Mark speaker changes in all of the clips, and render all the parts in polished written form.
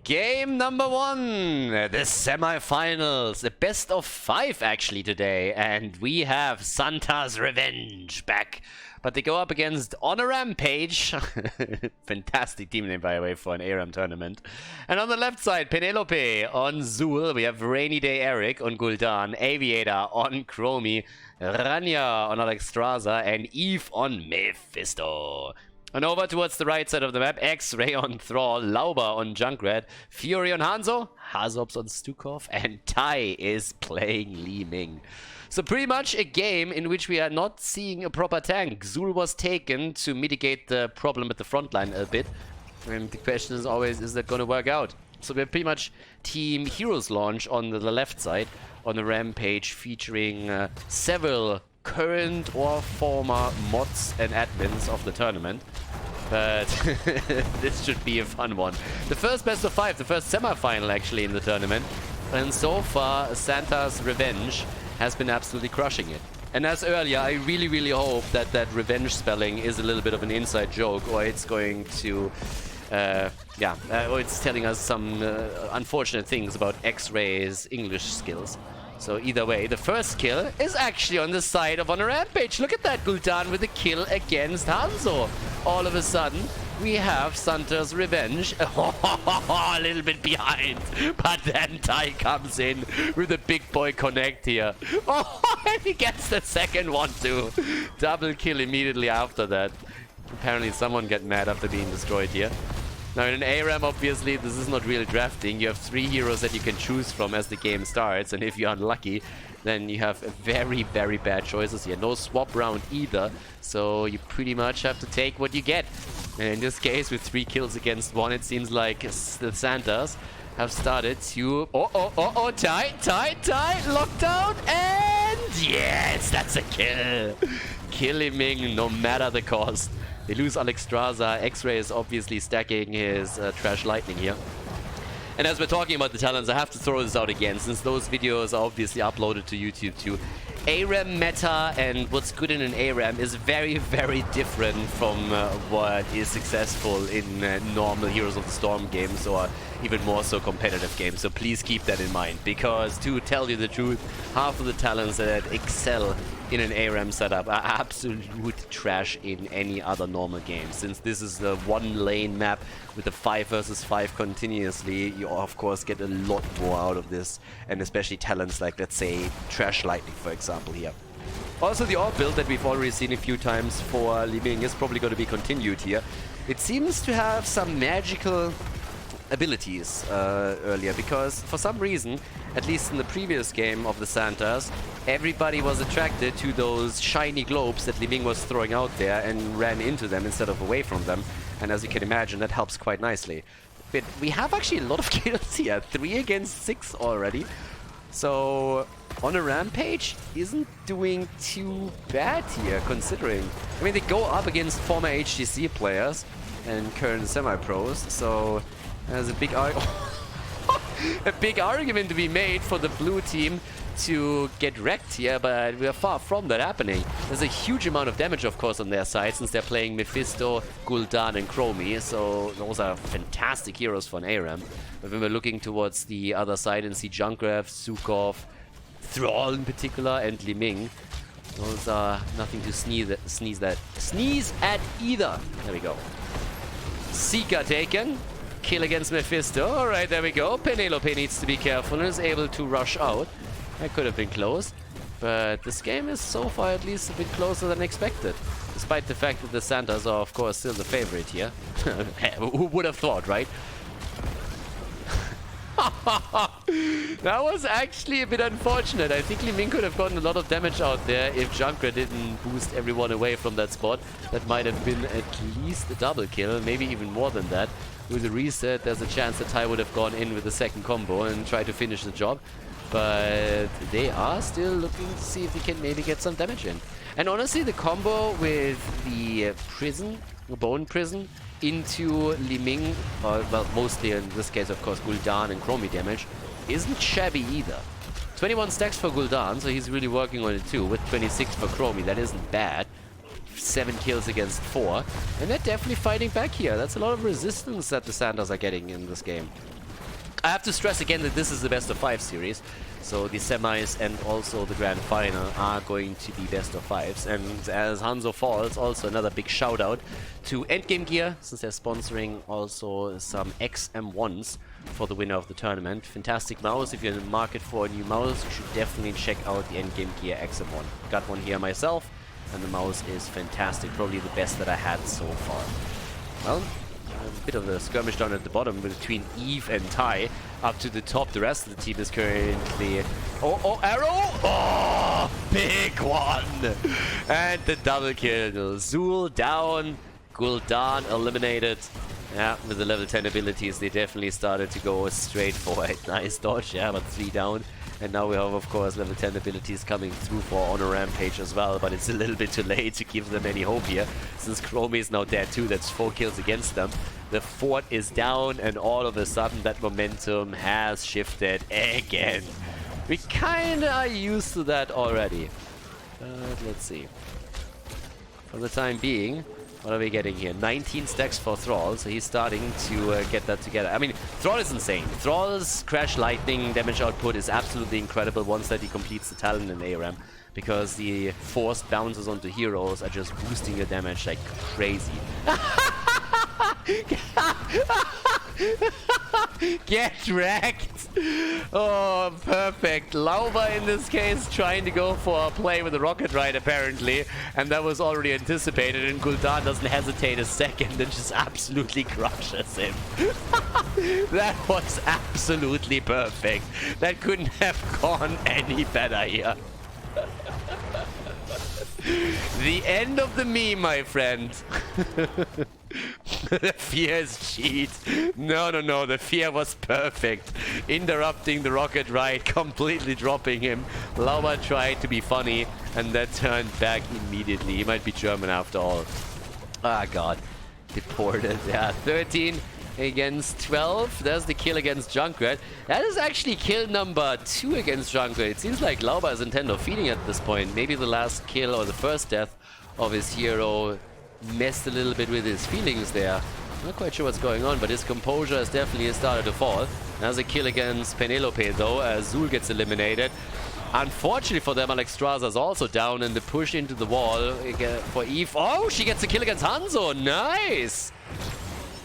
Speaker 1: Game number 1, the semifinals, the best of 5 actually today, and we have Santas Revange back. But they go up against On a Rampage, fantastic team name by the way for an ARAM tournament. And on the left side, Penelope on Zul, we have Rainy Day Eric on Gul'dan, Aviator on Chromie, Rania on Alexstrasza, and Eve on Mephisto. And over towards the right side of the map, X-Ray on Thrall, Lauba on Junkrat, Fury on Hanzo, Hazops on Stukov, and Tai is playing Li Ming. So pretty much a game in which we are not seeing a proper tank. Zul was taken to mitigate the problem at the front line a bit. And the question is always, is that going to work out? So we're pretty much Team Heroes launch on the left side on the Rampage, featuring several current or former mods and admins of the tournament. But this should be a fun one. The first best of 5, the first semi-final actually in the tournament. And so far, Santas Revange has been absolutely crushing it. And as earlier, I really hope that that revenge spelling is a little bit of an inside joke, or it's going to, or it's telling us some unfortunate things about X-Ray's English skills. So either way, the first kill is actually on the side of On a Rampage. Look at that, Gul'dan with a kill against Hanzo. All of a sudden, we have Santas Revange a little bit behind. But then Tai comes in with a big boy connect here. Oh, and he gets the second one too. Double kill immediately after that. Apparently someone got mad after being destroyed here. Now in an ARAM, obviously, this is not really drafting. You have 3 heroes that you can choose from as the game starts, and if you're unlucky, then you have very bad choices here. No swap round either, so you pretty much have to take what you get. And in this case, with 3 kills against 1, it seems like the Santas have started to... Tai, lockdown, and yes, that's a kill! Killing no matter the cost. They lose Alexstrasza. X-Ray is obviously stacking his Trash Lightning here. And as we're talking about the talents, I have to throw this out again, since those videos are obviously uploaded to YouTube too. ARAM meta and what's good in an ARAM is very different from what is successful in normal Heroes of the Storm games, or even more so competitive games. So please keep that in mind, because to tell you the truth, half of the talents that excel in an ARAM setup are absolute trash in any other normal game. Since this is the 1-lane map with the 5 versus 5 continuously, you of course get a lot more out of this, and especially talents like, let's say, Trash Lightning, for example, here. Also, the orb build that we've already seen a few times for Li Ming is probably going to be continued here. It seems to have some magical abilities earlier, because for some reason, at least in the previous game of the Santas, everybody was attracted to those shiny globes that Li Ming was throwing out there and ran into them instead of away from them. And as you can imagine, that helps quite nicely. But we have actually a lot of kills here, 3 against 6 already. So On a Rampage isn't doing too bad here, considering. I mean, they go up against former HGC players and current semi-pros, so there's a big argument to be made for the blue team to get wrecked here, but we are far from that happening. There's a huge amount of damage, of course, on their side, since they're playing Mephisto, Gul'dan, and Chromie, so those are fantastic heroes for an ARAM. But when we're looking towards the other side and see Junkrat, Stukov, Thrall in particular, and Li Ming, those are nothing to sneeze at either. There we go. Seeker taken. Kill against Mephisto. Alright, there we go. Penelope needs to be careful and is able to rush out. That could have been close. But this game is so far at least a bit closer than expected. Despite the fact that the Santas are of course still the favorite here. Who would have thought, right? That was actually a bit unfortunate. I think Li Ming could have gotten a lot of damage out there if Junkrat didn't boost everyone away from that spot. That might have been at least a double kill, maybe even more than that. With a reset, there's a chance that Tai would have gone in with the second combo and tried to finish the job. But they are still looking to see if they can maybe get some damage in. And honestly, the combo with the prison, bone prison, into Li Ming, well, mostly in this case, of course, Gul'dan and Chromie damage, isn't shabby either. 21 stacks for Gul'dan, so he's really working on it too, with 26 for Chromie. That isn't bad. 7 kills against 4. And they're definitely fighting back here. That's a lot of resistance that the Santas are getting in this game. I have to stress again that this is the best of 5 series. So the semis and also the grand final are going to be best of 5s. And as Hanzo falls, also another big shout out to Endgame Gear, since they're sponsoring also some XM1s for the winner of the tournament. Fantastic mouse. If you're in the market for a new mouse, you should definitely check out the Endgame Gear XM1. Got one here myself, and the mouse is fantastic. Probably the best that I had so far. Well, a bit of a skirmish down at the bottom between Eve and Tai. Up to the top, the rest of the team is currently... Oh, arrow! Oh, big one! And the double kill. Zul down, Gul'dan eliminated. Yeah, with the level 10 abilities, they definitely started to go straight for it. Nice dodge, yeah, but 3 down. And now we have, of course, level 10 abilities coming through for on a rampage as well, but it's a little bit too late to give them any hope here, since Chromie is now dead too. That's 4 kills against them. The fort is down, and all of a sudden that momentum has shifted again. We kinda are used to that already. But let's see. For the time being, what are we getting here? 19 stacks for Thrall, so he's starting to get that together. I mean, Thrall is insane. Thrall's Crash Lightning damage output is absolutely incredible once that he completes the talent in ARAM, because the forced bounces onto heroes are just boosting your damage like crazy. Get wrecked! Oh, perfect. Lauba in this case trying to go for a play with the rocket ride apparently, and that was already anticipated, and Gul'dan doesn't hesitate a second and just absolutely crushes him. That was absolutely perfect. That couldn't have gone any better here. The end of the meme, my friend. The fear is cheat. No, the fear was perfect. Interrupting the rocket ride, completely dropping him. Lauba tried to be funny, and that turned back immediately. He might be German after all. Ah, God. Deported. Yeah, 13 against 12. There's the kill against Junkrat. That is actually kill number 2 against Junkrat. It seems like Lauba is intent of feeding at this point. Maybe the last kill or the first death of his hero messed a little bit with his feelings there. Not quite sure what's going on, but his composure has definitely started to fall. There's a kill against Penelope though, as Zul gets eliminated. Unfortunately for them, Alexstrasza is also down, and the push into the wall for Eve. Oh, she gets a kill against Hanzo. Nice!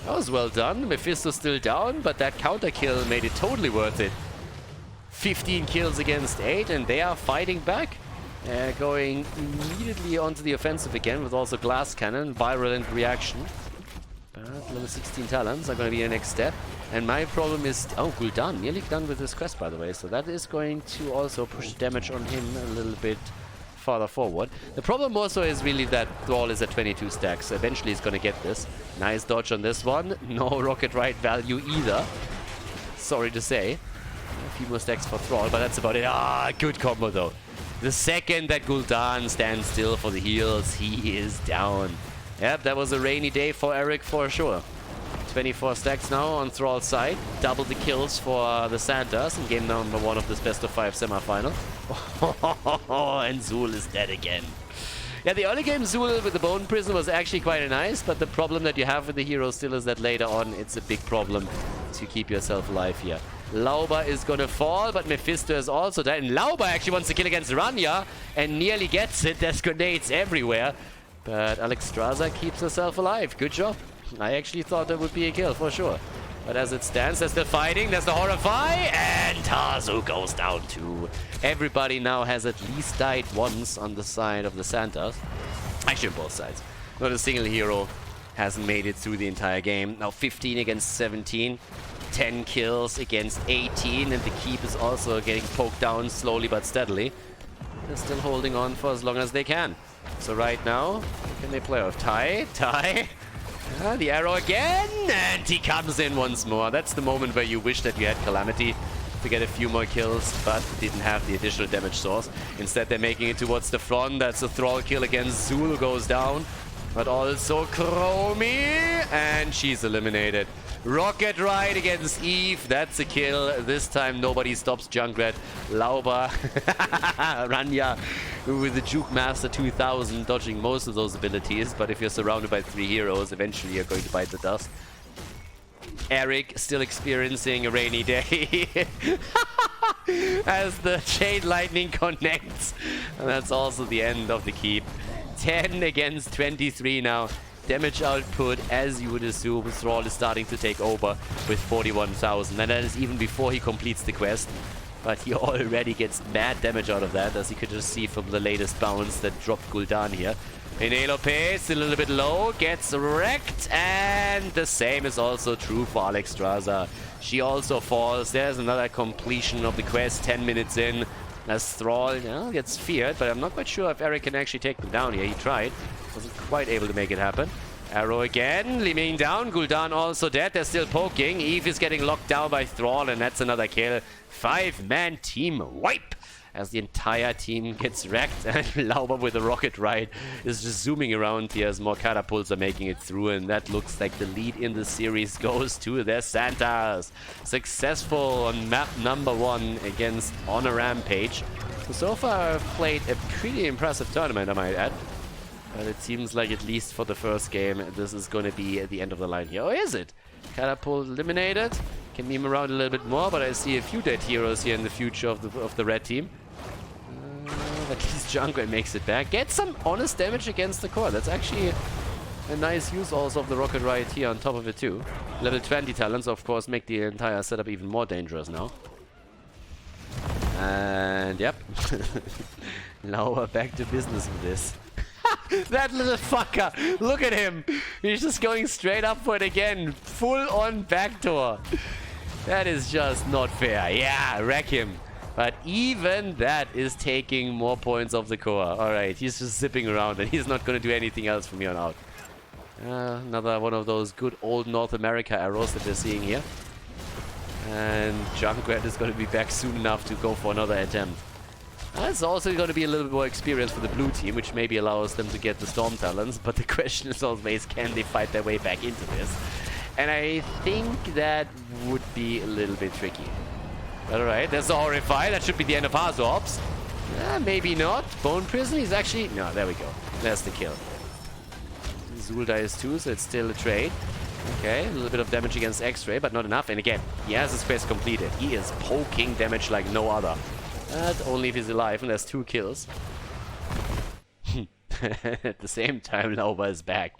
Speaker 1: That was well done. Mephisto's still down, but that counter kill made it totally worth it. 15 kills against 8, and they are fighting back. Going immediately onto the offensive again with also Glass Cannon, Virulent Reaction. But level 16 talents are going to be the next step. And my problem is... Oh, Gul'dan, nearly done with his quest, by the way. So that is going to also push damage on him a little bit farther forward. The problem also is really that Thrall is at 22 stacks. So eventually he's going to get this. Nice dodge on this one. No rocket ride value either. Sorry to say. A few more stacks for Thrall, but that's about it. Ah, good combo though. The second that Gul'dan stands still for the heals, he is down. Yep, that was a rainy day for Eric for sure. 24 stacks now on Thrall's side. Double the kills for the Santas in game number 1 of this best of 5 semifinal. And Zul is dead again. Yeah, the early game Zul with the Bone Prison was actually quite nice, but the problem that you have with the hero still is that later on it's a big problem to keep yourself alive here. Lauba is gonna fall, but Mephisto is also dead. And Lauba actually wants to kill against Rania and nearly gets it. There's grenades everywhere. But Alexstrasza keeps herself alive. Good job. I actually thought that would be a kill for sure. But as it stands, they're still fighting. There's the Horrify, and Tazu goes down too. Everybody now has at least died once on the side of the Santas. Actually on both sides. Not a single hero hasn't made it through the entire game. Now 15 against 17. 10 kills against 18, and the keep is also getting poked down slowly but steadily. They're still holding on for as long as they can. So right now, can they play off? Tai? The arrow again, and he comes in once more. That's the moment where you wish that you had Calamity to get a few more kills, but didn't have the additional damage source. Instead, they're making it towards the front. That's a Thrall kill against Zul, goes down. But also Chromie, and she's eliminated. Rocket Ride against Eve, that's a kill. This time nobody stops Junkrat. Lauba, Rania with the Juke Master 2000 dodging most of those abilities, but if you're surrounded by 3 heroes, eventually you're going to bite the dust. Eric still experiencing a rainy day as the chain lightning connects. And that's also the end of the keep. 10 against 23 now. Damage output, as you would assume, Thrall is starting to take over with 41,000. And that is even before he completes the quest. But he already gets mad damage out of that, as you could just see from the latest bounce that dropped Gul'dan here. Penelope still a little bit low, gets wrecked, and the same is also true for Alexstrasza. She also falls. There's another completion of the quest 10 minutes in, as Thrall gets feared, but I'm not quite sure if Eric can actually take them down here. He tried, wasn't quite able to make it happen. Arrow again, Li-Ming down, Gul'dan also dead. They're still poking. Eve is getting locked down by Thrall, and that's another kill. 5-man team wipe as the entire team gets wrecked, and Lauber with a rocket ride is just zooming around here as more catapults are making it through, and that looks like the lead in the series goes to their Santas. Successful on map number 1 against On a Rampage. So far I've played a pretty impressive tournament, I might add. But it seems like, at least for the first game, this is going to be at the end of the line here. Or is it? Catapult eliminated. Can meme around a little bit more, but I see a few dead heroes here in the future of the red team. At least Junkrat makes it back. Get some honest damage against the core. That's actually a nice use also of the rocket ride here on top of it too. Level 20 talents, of course, make the entire setup even more dangerous now. And yep. Now we're back to business with this. That little fucker! Look at him! He's just going straight up for it again. Full on backdoor. That is just not fair. Yeah, wreck him. But even that is taking more points off the core. Alright, he's just zipping around and he's not going to do anything else from here on out. Another one of those good old North America arrows that we're seeing here. And Junkrat is going to be back soon enough to go for another attempt. It's also going to be a little bit more experience for the blue team, which maybe allows them to get the Storm talents. But the question is always, can they fight their way back into this? And I think that would be a little bit tricky. Alright, there's the Horrify. That should be the end of Harzorps. Maybe not. Bone Prison is actually... No, there we go. There's the kill. Zul dies too, so it's still a trade. Okay, a little bit of damage against X-Ray, but not enough. And again, he has his quest completed. He is poking damage like no other. But only if he's alive, and there's 2 kills. At the same time, Lauber is back.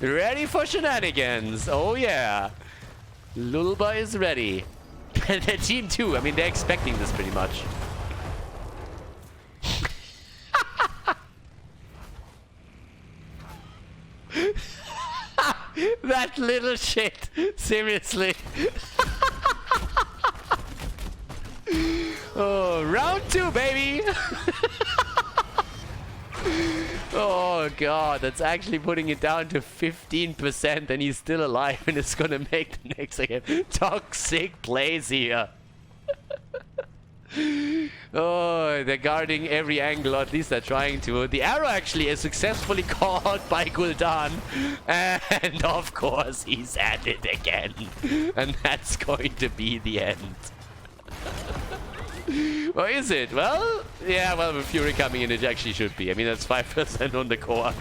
Speaker 1: Ready for shenanigans. Oh yeah. Lulba is ready. And their team too. I mean, they're expecting this pretty much. That little shit. Seriously. Oh, round 2, baby. Oh god, that's actually putting it down to 15%, and he's still alive, and it's gonna make the next game. Toxic plays here. Oh, they're guarding every angle, or at least they're trying to. The arrow actually is successfully caught by Gul'dan, and of course he's at it again, and that's going to be the end. Or is it? Well, yeah, well, with Fury coming in, it actually should be. I mean, that's 5% on the core.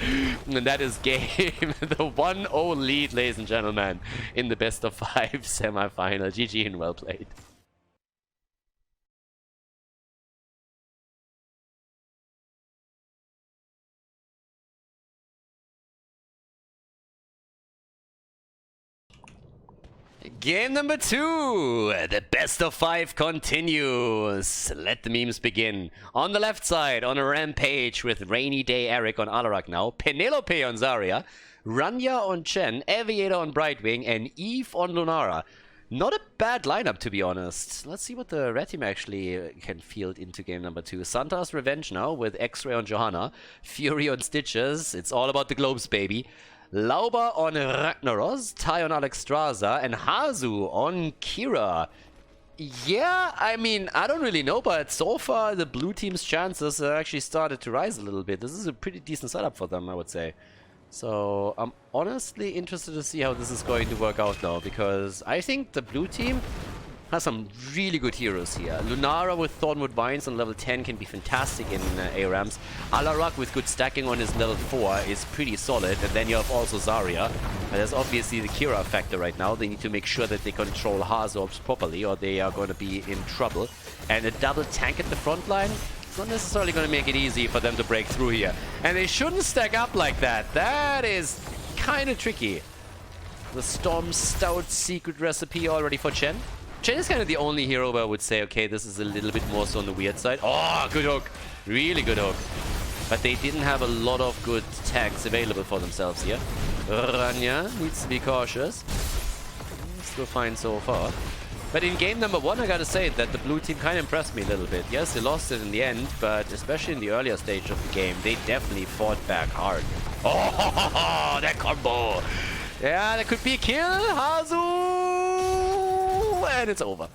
Speaker 1: And that is game. The 1-0 lead, ladies and gentlemen, in the best of 5 semi-final. GG and well played. Game number 2, the best of 5 continues. Let the memes begin. On the left side, on a rampage with Rainy Day Eric on Alarak now, Penelope on Zarya, Ranya on Chen, Aviator on Brightwing, and Eve on Lunara. Not a bad lineup, to be honest. Let's see what the red team actually can field into game number 2. Santas Revange now with X-Ray on Johanna, Fury on Stitches. It's all about the globes, baby. Lauber on Ragnaros, Tai on Alexstrasza, and Hazu on Kira. Yeah, I mean, I don't really know, but so far the blue team's chances actually started to rise a little bit. This is a pretty decent setup for them, I would say. So I'm honestly interested to see how this is going to work out now, because I think the blue team has some really good heroes here. Lunara with Thornwood Vines on level 10 can be fantastic in ARAMs. Alarak with good stacking on his level 4 is pretty solid. And then you have also Zarya. And there's obviously the Kira factor right now. They need to make sure that they control Hazorbs properly or they are going to be in trouble. And a double tank at the front line, it's not necessarily going to make it easy for them to break through here. And they shouldn't stack up like that. That is kind of tricky. The Storm Stout secret recipe already for Chen. Chen is kind of the only hero where I would say, okay, this is a little bit more so on the weird side. Oh, good hook. Really good hook. But they didn't have a lot of good tanks available for themselves here. Rania needs to be cautious. Still fine so far. But in game number 1, I gotta say that the blue team kind of impressed me a little bit. Yes, they lost it in the end, but especially in the earlier stage of the game, they definitely fought back hard. Oh, that combo! Yeah, that could be a kill. Hazu! And it's over.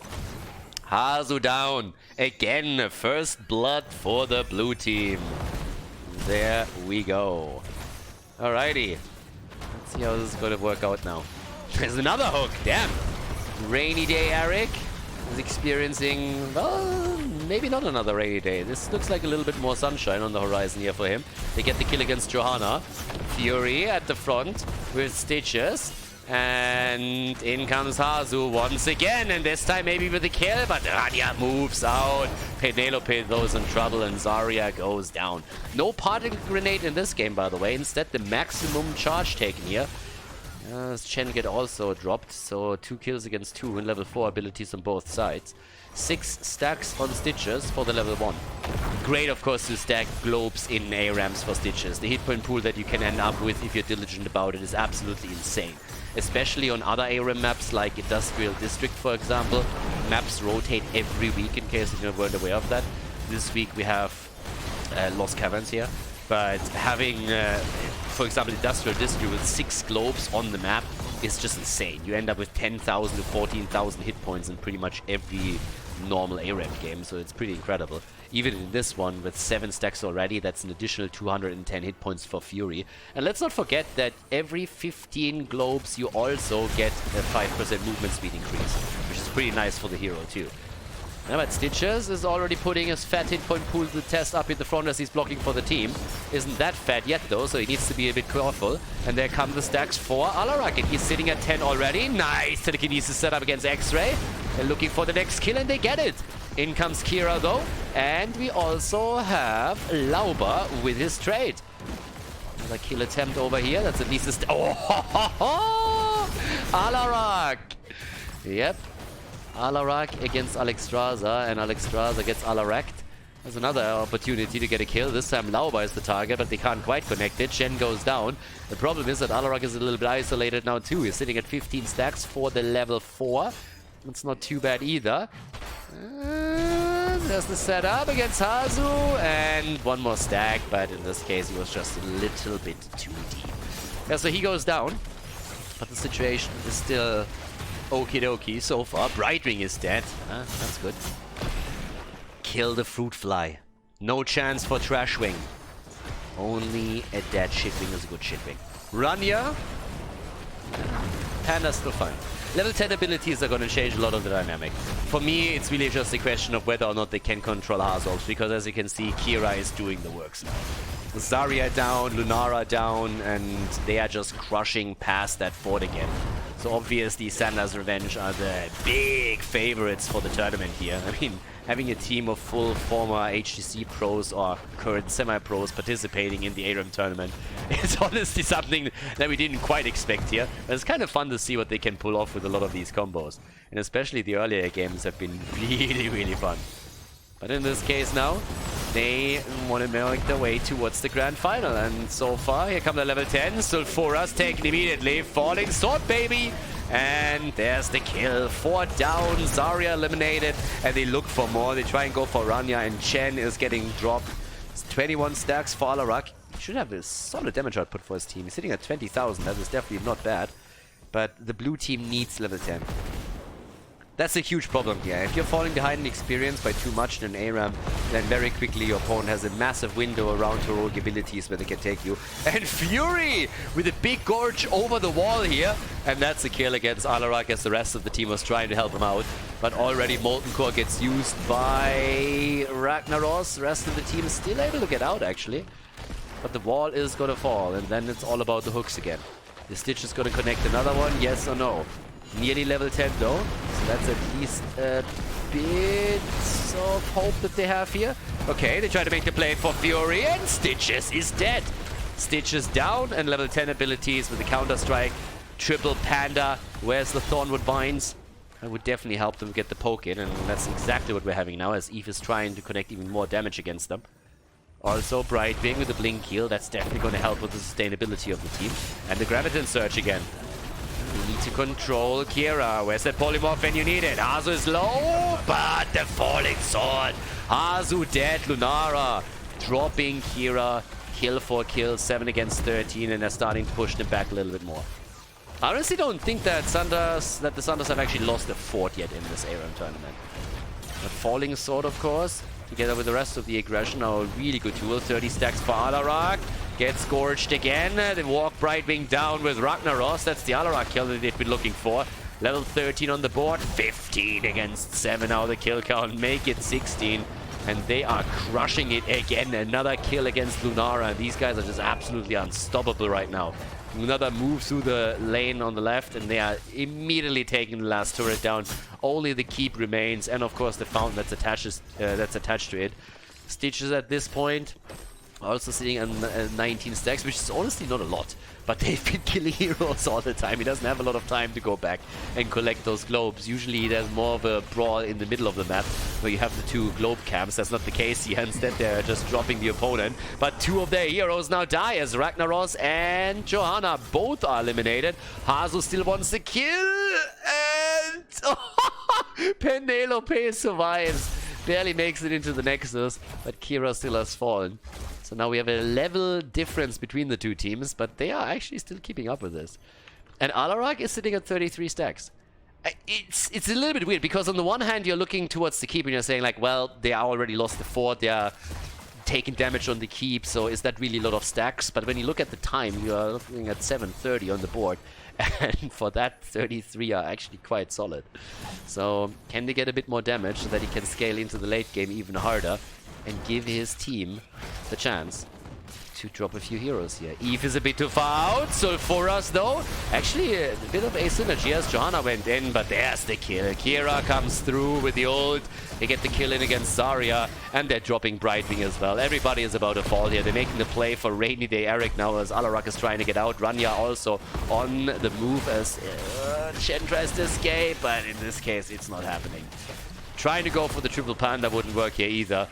Speaker 1: Hazu down. Again, first blood for the blue team. There we go. Alrighty. Let's see how this is going to work out now. There's another hook. Damn. Rainy day Eric is experiencing, well, maybe not another rainy day. This looks like a little bit more sunshine on the horizon here for him. They get the kill against Johanna. Fury at the front with Stitches. And in comes Hazu once again, and this time maybe with a kill, but Rania moves out. Penelope goes in trouble and Zarya goes down. No particle grenade in this game, by the way. Instead, the maximum charge taken here. Chen get also dropped, so 2 kills against 2 in level 4 abilities on both sides. 6 stacks on Stitches for the level 1. Great, of course, to stack globes in ARAMs for Stitches. The hit point pool that you can end up with if you're diligent about it is absolutely insane. Especially on other ARAM maps like Industrial District, for example. Maps rotate every week, in case you weren't aware of that. This week we have Lost Caverns here. But having, for example, Industrial District with 6 globes on the map is just insane. You end up with 10,000 to 14,000 hit points in pretty much every normal ARAM game, so it's pretty incredible. Even in this one, with 7 stacks already, that's an additional 210 hit points for Fury. And let's not forget that every 15 globes you also get a 5% movement speed increase, which is pretty nice for the hero too. Yeah, but Stitches is already putting his fat hit point pool to the test up in the front as he's blocking for the team. Isn't that fat yet though, so he needs to be a bit careful. And there come the stacks for Alarak, and he's sitting at 10 already. Nice telekinesis setup against X-Ray. They're looking for the next kill and they get it. In comes Kira though, and we also have Lauber with his trade. Another kill attempt over here. That's at least a oh, ho, ho, ho! Alarak! Yep. Alarak against Alexstrasza, and Alexstrasza gets Alarakt. There's another opportunity to get a kill. This time Lauber is the target, but they can't quite connect it. Shen goes down. The problem is that Alarak is a little bit isolated now too. He's sitting at 15 stacks for the level 4. It's not too bad either. There's the setup against Hazu, and one more stack, but in this case he was just a little bit too deep. Yeah, so he goes down, but the situation is still okie dokie so far. Brightwing is dead. That's good. Kill the fruit fly. No chance for Trashwing. Only a dead shitwing is a good shitwing. Rania. Panda's still fine. Level 10 abilities are going to change a lot of the dynamic. For me, it's really just a question of whether or not they can control Hazorbs, because as you can see, Kira is doing the works now. Zarya down, Lunara down, and they are just crushing past that fort again. So obviously, Santas Revange are the big favorites for the tournament here. I mean, having a team of full former HTC pros or current semi-pros participating in the ARAM tournament is honestly something that we didn't quite expect here. But it's kind of fun to see what they can pull off with a lot of these combos. And especially the earlier games have been really, really fun. But in this case now, they want to make their way towards the grand final. And so far, here come the level 10. Sulfuras taken immediately. Falling sword, baby! And there's the kill. 4 down, Zarya eliminated. And they look for more. They try and go for Rania, and Chen is getting dropped. It's 21 stacks for Alarak. He should have a solid damage output for his team. He's sitting at 20,000. That is definitely not bad. But the blue team needs level 10. That's a huge problem here. If you're falling behind in experience by too much in an ARAM, then very quickly your opponent has a massive window around heroic abilities where they can take you. And Fury with a big gorge over the wall here. And that's a kill against Alarak as the rest of the team was trying to help him out. But already Molten Core gets used by Ragnaros. The rest of the team is still able to get out, actually. But the wall is gonna fall, and then it's all about the hooks again. The Stitch is gonna connect another one, yes or no? Nearly level 10 though, so that's at least a bit of hope that they have here. Okay, they try to make the play for Fury, and Stitches is dead. Stitches down, and level 10 abilities with the Counter-Strike. Triple Panda, where's the Thornwood Vines? That would definitely help them get the poke in, and that's exactly what we're having now, as Eve is trying to connect even more damage against them. Also, Brightwing with the Blink Heal, that's definitely going to help with the sustainability of the team. And the Graviton Surge again. You need to control Kira. Where's that polymorph when you need it? Hazu is low, but the Falling Sword. Hazu dead, Lunara dropping Kira. Kill for kill, 7 against 13, and they're starting to push them back a little bit more. I honestly don't think that the Santas have actually lost a fort yet in this ARAM tournament. The Falling Sword, of course, together with the rest of the aggression, are a really good tool. 30 stacks for Alarak. Gets scorched again. They walk Brightwing down with Ragnaros. That's the Alarak kill that they've been looking for. Level 13 on the board. 15 against 7 now the kill count. Make it 16. And they are crushing it again. Another kill against Lunara. These guys are just absolutely unstoppable right now. Another move through the lane on the left, and they are immediately taking the last turret down. Only the keep remains, and of course the fountain that's attached to it. Stitches at this point also sitting on 19 stacks, which is honestly not a lot, but they've been killing heroes all the time. He doesn't have a lot of time to go back and collect those globes. Usually there's more of a brawl in the middle of the map where you have the two globe camps. That's not the case here. Instead, they're just dropping the opponent. But two of their heroes now die as Ragnaros and Johanna both are eliminated. Hazu still wants the kill, and Penelope survives. Barely makes it into the Nexus, but Kira still has fallen. So now we have a level difference between the two teams, but they are actually still keeping up with this. And Alarak is sitting at 33 stacks. It's a little bit weird, because on the one hand you're looking towards the keep and you're saying like, well, they already lost the fort, they are taking damage on the keep, so is that really a lot of stacks? But when you look at the time, you are looking at 730 on the board. And for that, 33 are actually quite solid. So can they get a bit more damage so that he can scale into the late game even harder and give his team the chance to drop a few heroes here. Eve is a bit too far out, so for us though, actually a bit of asymmetry as Johanna went in, but there's the kill. Kira comes through with the ult. They get the kill in against Zarya, and they're dropping Brightwing as well. Everybody is about to fall here. They're making the play for Rainy Day Eric now as Alarak is trying to get out. Rania also on the move as Chen tries to escape, but in this case it's not happening. Trying to go for the triple panda wouldn't work here either.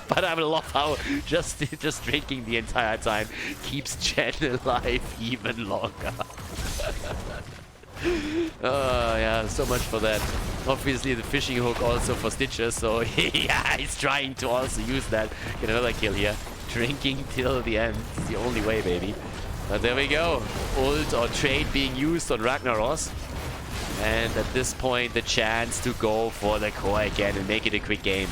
Speaker 1: But I love how just drinking the entire time keeps Chen alive even longer. Oh yeah, so much for that. Obviously the fishing hook also for Stitches, so yeah, he's trying to also use that. Get another kill here. Drinking till the end. It's the only way, baby. But there we go. Ult or trade being used on Ragnaros. And at this point, the chance to go for the core again and make it a quick game.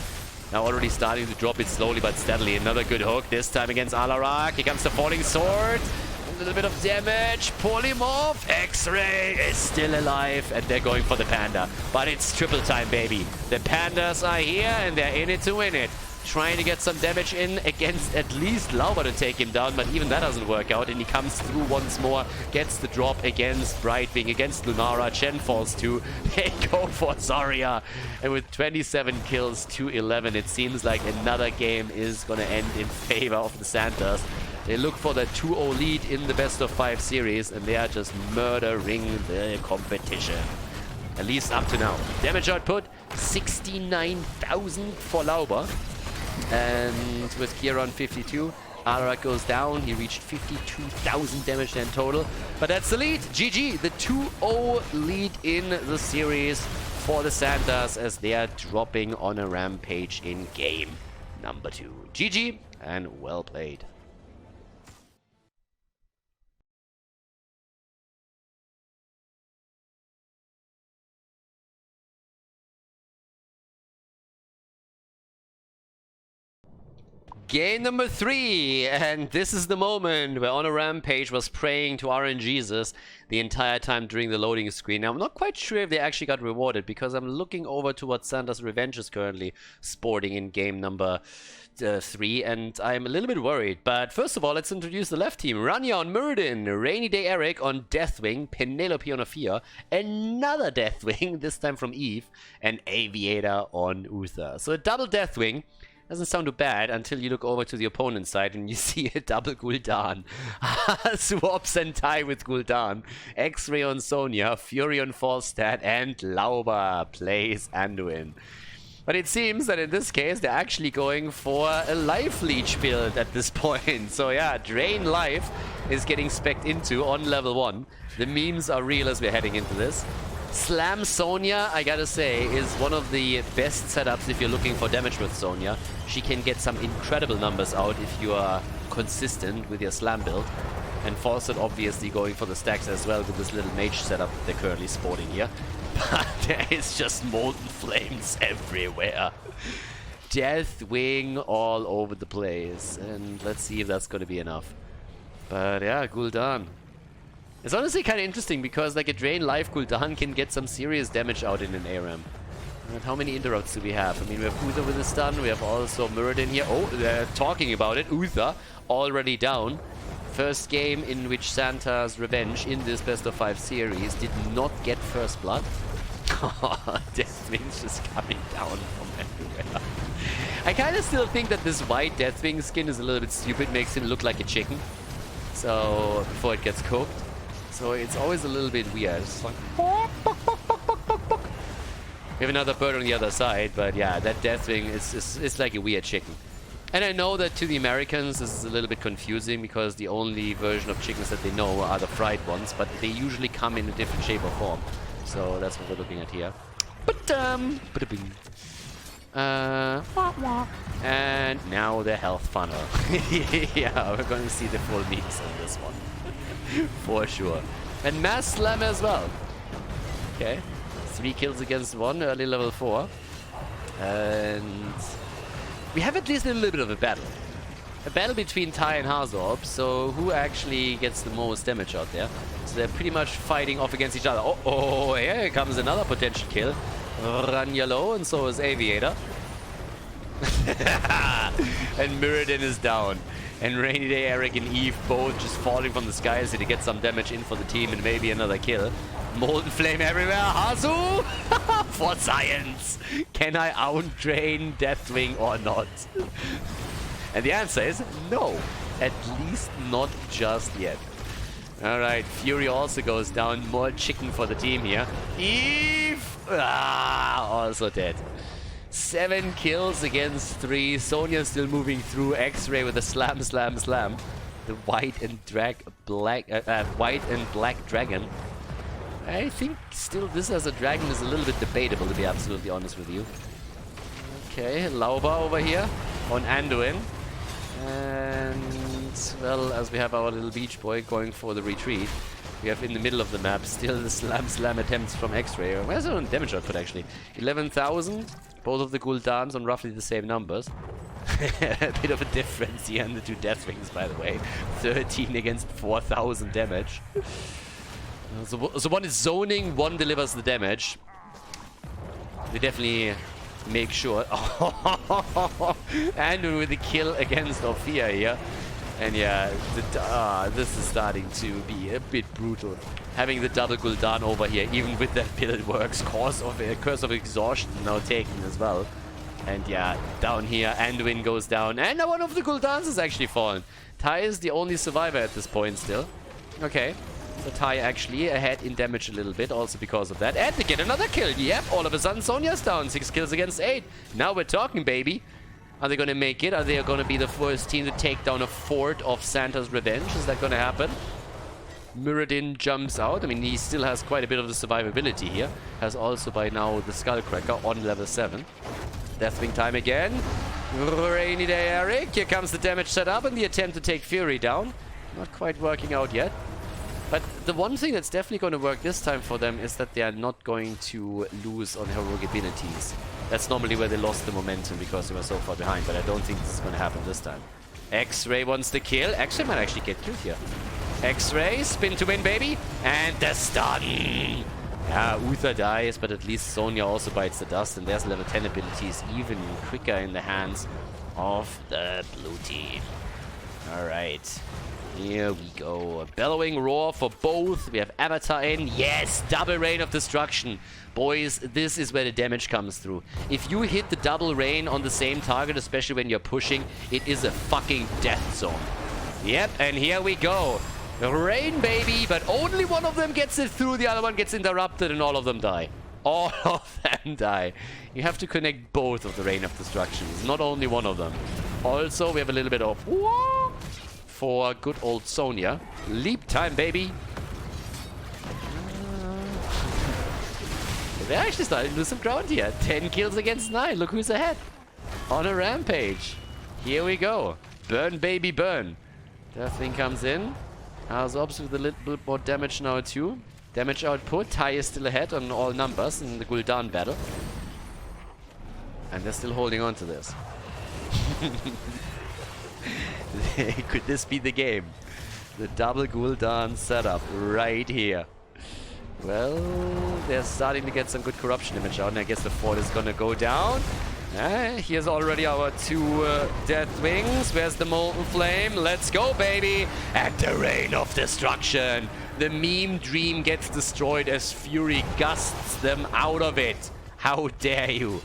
Speaker 1: Now already starting to drop it slowly but steadily. Another good hook, this time against Alarak. Here comes the Falling Sword. A little bit of damage. Polymorph. X-Ray is still alive. And they're going for the Panda. But it's triple time, baby. The Pandas are here and they're in it to win it. Trying to get some damage in against at least Lauber to take him down, but even that doesn't work out, and he comes through once more, gets the drop against Brightwing, against Lunara. Chen falls too. They go for Zarya, and with 27 kills to 11, it seems like another game is gonna end in favor of the Santas. They look for the 2-0 lead in the best of 5 series, and they are just murdering the competition. At least up to now. Damage output, 69,000 for Lauber. And with Kira on 52, Alarak goes down. He reached 52,000 damage in total. But that's the lead. GG, the 2-0 lead in the series for the Santas as they are dropping on a rampage in game number 2. GG, and well played. Game number 3, and this is the moment where On a Rampage was praying to RNGesus the entire time during the loading screen. Now, I'm not quite sure if they actually got rewarded, because I'm looking over to what Santas Revange is currently sporting in game number 3, and I'm a little bit worried. But first of all, let's introduce the left team. Rania on Muradin, Rainy Day Eric on Deathwing, Penelope on Afia, another Deathwing, this time from Eve, and Aviator on Uther. So a double Deathwing. Doesn't sound too bad until you look over to the opponent's side and you see a double Gul'dan. Swap Sentai with Gul'dan. X-Ray on Sonya, Fury on Falstad, and Lauba plays Anduin. But it seems that in this case they're actually going for a Life Leech build at this point. So yeah, Drain Life is getting spec'd into on level 1. The memes are real as we're heading into this. Slam Sonya, I gotta say, is one of the best setups if you're looking for damage with Sonya. She can get some incredible numbers out if you are consistent with your Slam build. And Fawcett obviously going for the stacks as well with this little mage setup they're currently sporting here. But there is just molten flames everywhere. Deathwing all over the place. And let's see if that's gonna be enough. But yeah, Gul'dan. It's honestly kind of interesting because like a Drain Life Gul'dan can get some serious damage out in an ARAM. And how many interrupts do we have? I mean, we have Uther with a stun, we have also Muradin here. Oh, they're talking about it. Uther already down. First game in which Santas Revange in this best of 5 series did not get first blood. Deathwing's just coming down from everywhere. I kind of still think that this white Deathwing skin is a little bit stupid, makes him look like a chicken. So, before it gets cooked. So it's always a little bit weird. It's like... We have another bird on the other side, but yeah, that Deathwing is like a weird chicken. And I know that to the Americans this is a little bit confusing because the only version of chickens that they know are the fried ones, but they usually come in a different shape or form. So that's what we're looking at here. And now the health funnel. Yeah, we're going to see the full memes on this one. For sure. And Mass Slam as well. Okay. 3 kills against 1, early level 4. And we have at least a little bit of a battle. A battle between Ty and Hazorb, so who actually gets the most damage out there? So they're pretty much fighting off against each other. Oh, here comes another potential kill. Rania low, and so is Aviator. And Muradin is down. And Rainy Day Eric and Eve both just falling from the skies to get some damage in for the team and maybe another kill. Molten Flame everywhere. Hazu! For science! Can I out-drain Deathwing or not? And the answer is no. At least not just yet. Alright, Fury also goes down. More chicken for the team here. Eve! Also dead. 7 kills against 3. Sonya still moving through. X-Ray with a slam. The white and black dragon. I think still this as a dragon is a little bit debatable, to be absolutely honest with you. Okay, Lauba over here on Anduin. And, well, as we have our little beach boy going for the retreat, we have in the middle of the map still the slam attempts from X-Ray. Where's the damage output actually? 11,000. Both of the Gul'dans on roughly the same numbers. A bit of a difference here in the 2 Deathwings, by the way. 13 against 4,000 damage. So one is zoning, one delivers the damage. They definitely make sure. And with the kill against Ophia here. And yeah, this is starting to be a bit brutal. Having the double Gul'dan over here, even with that build works. Curse of Exhaustion now taken as well. And yeah, down here, Anduin goes down. And now one of the Gul'dans has actually fallen. Ty is the only survivor at this point still. Okay. So Ty actually ahead in damage a little bit, also because of that. And they get another kill. Yep, all of a sudden Sonya's down. 6 kills against 8. Now we're talking, baby. Are they going to make it? Are they going to be the first team to take down a fort of Santas Revange? Is that going to happen? Muradin jumps out. I mean, he still has quite a bit of the survivability here. Has also by now the Skullcracker on level 7. Deathwing time again. Rainy Day Eric. Here comes the damage set up and the attempt to take Fury down. Not quite working out yet. But the one thing that's definitely going to work this time for them is that they are not going to lose on heroic abilities. That's normally where they lost the momentum because they were so far behind, but I don't think this is going to happen this time. X-Ray wants the kill. X-Ray might actually get killed here. X-Ray, spin to win, baby. And the stun. Yeah, Uther dies, but at least Sonya also bites the dust, and there's level 10 abilities even quicker in the hands of the blue team. Alright. Here we go. A bellowing roar for both. We have Avatar in. Yes! Double Rain of Destruction. Boys, this is where the damage comes through. If you hit the double rain on the same target, especially when you're pushing, it is a fucking death zone. Yep, and here we go. Rain, baby, but only one of them gets it through, the other one gets interrupted, and all of them die. All of them die. You have to connect both of the Rain of Destructions, not only one of them. Also, we have a little bit of for good old Sonya. Leap time, baby. They're actually starting to lose some ground here. 10 kills against 9. Look who's ahead. On a rampage. Here we go. Burn, baby, burn. Deathling comes in. Azobs with a little bit more damage now too. Damage output. Tai is still ahead on all numbers in the Gul'dan battle. And they're still holding on to this. Could this be the game? The double Gul'dan setup right here. Well, they're starting to get some good corruption damage out, and I guess the fort is gonna go down. Here's already our 2 death wings. Where's the molten flame? Let's go, baby! And the Rain of Destruction. The meme dream gets destroyed as Fury gusts them out of it. How dare you?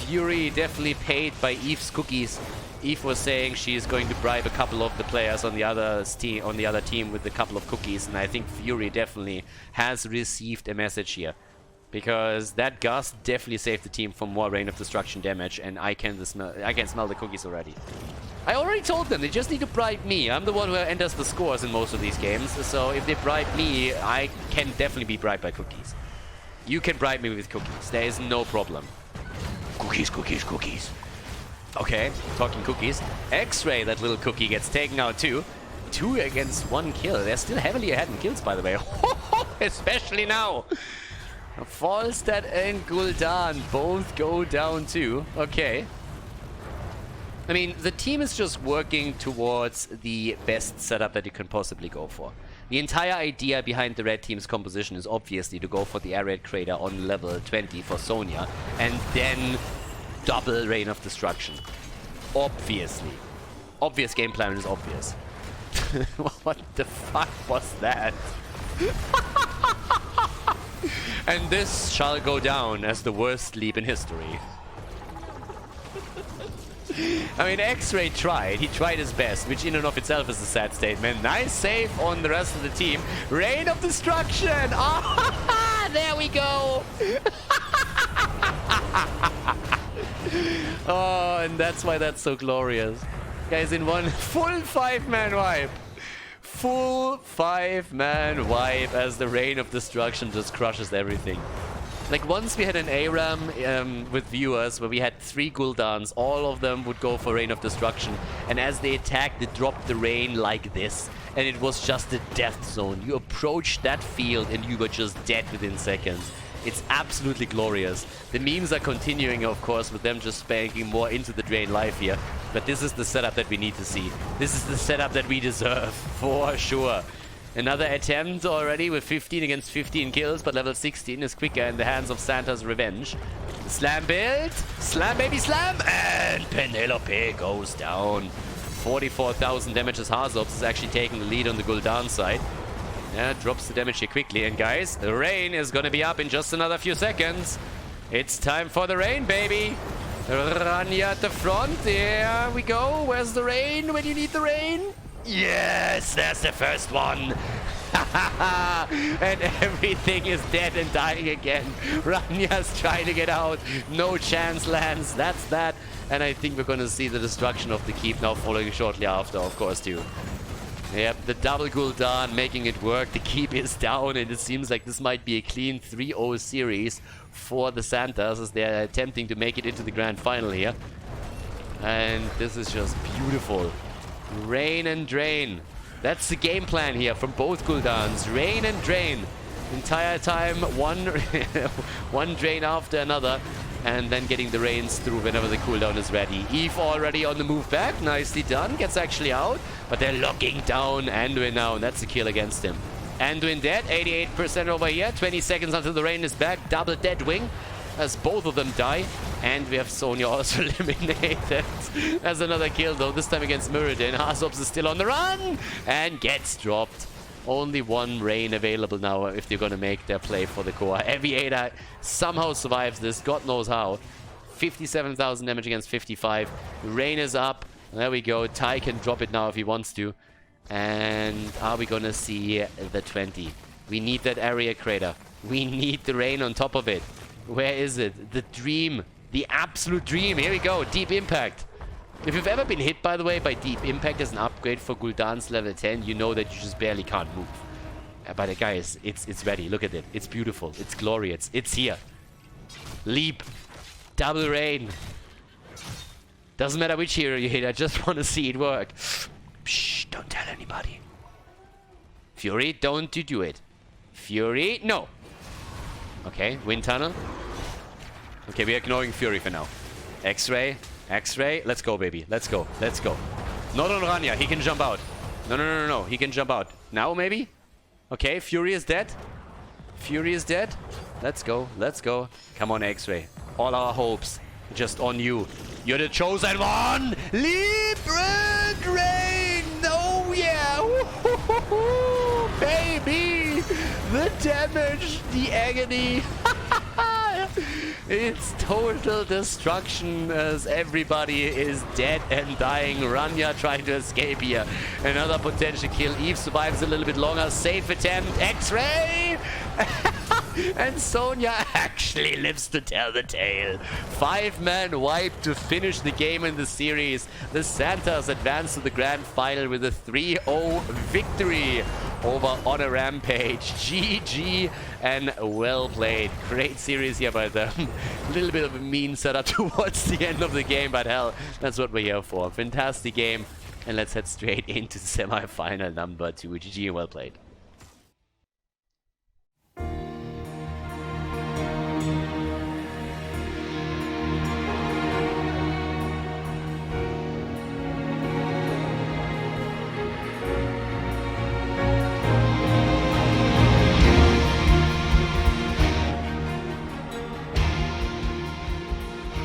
Speaker 1: Fury definitely paid by Eve's cookies. Eve was saying she is going to bribe a couple of the players on the other team with a couple of cookies, and I think Fury definitely has received a message here. Because that gust definitely saved the team from more Rain of Destruction damage, and I can smell the cookies already. I already told them, they just need to bribe me. I'm the one who enters the scores in most of these games, so if they bribe me, I can definitely be bribed by cookies. You can bribe me with cookies, there is no problem. Cookies, cookies, cookies. Okay, talking cookies. X-Ray, that little cookie, gets taken out too. 2 against 1 kill. They're still heavily ahead in kills, by the way. Especially now. Falstad and Gul'dan both go down too. Okay. I mean, the team is just working towards the best setup that you can possibly go for. The entire idea behind the red team's composition is obviously to go for the air raid crater on level 20 for Sonya, and then double Rain of Destruction. Obviously. Obvious game plan is obvious. What the fuck was that? And this shall go down as the worst leap in history. I mean, X-Ray tried. He tried his best, which in and of itself is a sad statement. Nice save on the rest of the team. Rain of Destruction! Ah, there we go! Oh, and that's why that's so glorious. Guys, in one full 5-man wipe. Full 5-man wipe as the Rain of Destruction just crushes everything. Like, once we had an ARAM with viewers where we had 3 Gul'dans, all of them would go for Rain of Destruction, and as they attacked, they dropped the rain like this, and it was just a death zone. You approached that field and you were just dead within seconds. It's absolutely glorious. The memes are continuing, of course, with them just spanking more into the Drain life here, but this is the setup that we need to see. This is the setup that we deserve, for sure. Another attempt already with 15 against 15 kills, but level 16 is quicker in the hands of Santas Revange. Slam build, slam baby slam, and Penelope goes down. 44,000 damage as Hazobs is actually taking the lead on the Gul'dan side. Yeah, drops the damage here quickly, and guys, the rain is gonna be up in just another few seconds. It's time for the rain, baby. Rania at the front, there we go. Where's the rain when you need the rain? Yes, that's the first one. And everything is dead and dying again. Ranya's trying to get out. No chance lands. That's that. And I think we're going to see the destruction of the keep now following shortly after, of course, too. Yep, the double Gul'dan making it work. The keep is down, and it seems like this might be a clean 3-0 series for the Santas as they're attempting to make it into the grand final here. And this is just beautiful. Rain and drain. That's the game plan here from both Gul'dans. Rain and drain. Entire time, one drain after another. and then getting the Reigns through whenever the cooldown is ready. Eve already on the move back. Nicely done. Gets actually out, but they're locking down Anduin now, and that's a kill against him. Anduin dead. 88% over here. 20 seconds until the Rain is back. Double dead wing as both of them die. And we have Sonya also eliminated. That's another kill, though, this time against Muradin. Hasops is still on the run and gets dropped. Only one Rain available now if they're going to make their play for the core. Aviator somehow survives this, God knows how. 57,000 damage against 55. Rain is up. There we go. Ty can drop it now if he wants to. And are we going to see the 20? We need that area crater. We need the Rain on top of it. Where is it? The dream. The absolute dream. Here we go. Deep Impact. If you've ever been hit, by the way, by Deep Impact as an upgrade for Gul'dan's level 10, you know that you just barely can't move. But guys, it's ready. Look at it. It's beautiful. It's glorious. It's here. Leap. Double Rain. Doesn't matter which hero you hit. I just want to see it work. Shh, don't tell anybody. Fury, don't you do it. Fury, no. Okay, Wind Tunnel. Okay, we're ignoring Fury for now. X-Ray. X-Ray, let's go, baby. Let's go. Let's go. Not on Rania. He can jump out. No. He can jump out. Now, maybe? Okay, Fury is dead. Fury is dead. Let's go. Let's go. Come on, X-Ray. All our hopes just on you. You're the chosen one. Leap and Rain. Oh, yeah. Baby. The damage. The agony. It's total destruction as everybody is dead and dying. Rania trying to escape here. Another potential kill. Eve survives a little bit longer. Safe attempt. X-Ray! And Sonya actually lives to tell the tale. 5-man wipe to finish the game in the series. The Santas advance to the grand final with a 3-0 victory over on a Rampage. GG and well played. Great series here by them. A little bit of a mean setup towards the end of the game, but hell, that's what we're here for. Fantastic game. And let's head straight into semi-final number 2. GG and well played.